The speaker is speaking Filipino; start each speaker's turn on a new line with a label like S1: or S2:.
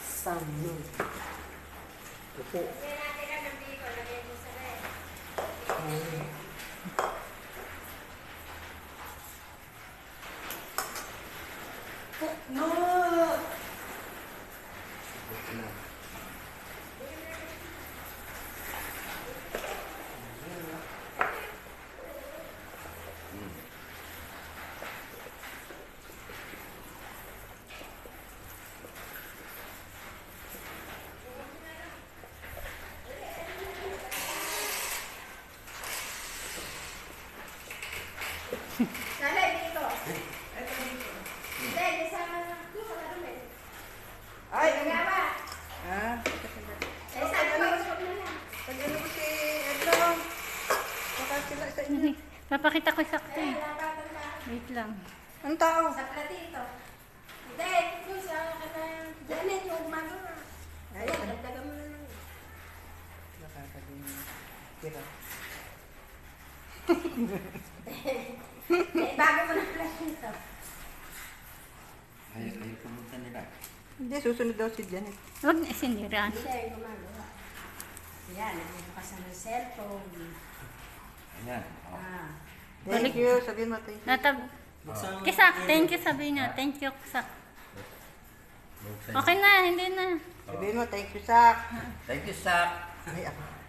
S1: Samno. Upo. No!
S2: Nanay, dito. Ito dito. Hindi, sa karami.
S1: Ay!
S2: Nagawa.
S1: Ah?
S2: Eh, sabi ko, usap na lang.
S1: Pag-ano ko si Edlo? Baka sila sa inyo.
S3: Papakita ko sakto
S2: Eh,
S3: eh.
S2: lapatan ka.
S3: Wait lang.
S1: Ang tao?
S2: Sa platito. Hindi, ito sa kanang Janet, yung gumagawa.
S1: Ay,
S2: Ayan,
S1: ano?
S2: dagdagan mo na lang.
S1: Nakakaging kira.
S2: Eh, bago mo na platito.
S4: Ayaw pumunta nila.
S1: Hindi, susunod daw si Janet.
S3: Huwag na sinira.
S2: Hindi, yung gumagawa. Yan, nagbubukas na ng cellphone.
S4: Ayan. Oh.
S2: Ah.
S1: Thank you. Sabihin mo, thank you.
S3: Natab Kisak, thank you sabihin na. Thank you, Kisak.
S4: Buksan.
S3: Okay na, hindi na.
S1: Sabihin mo, thank you, Sak.
S4: Thank you, Sak.
S1: Ay, ako.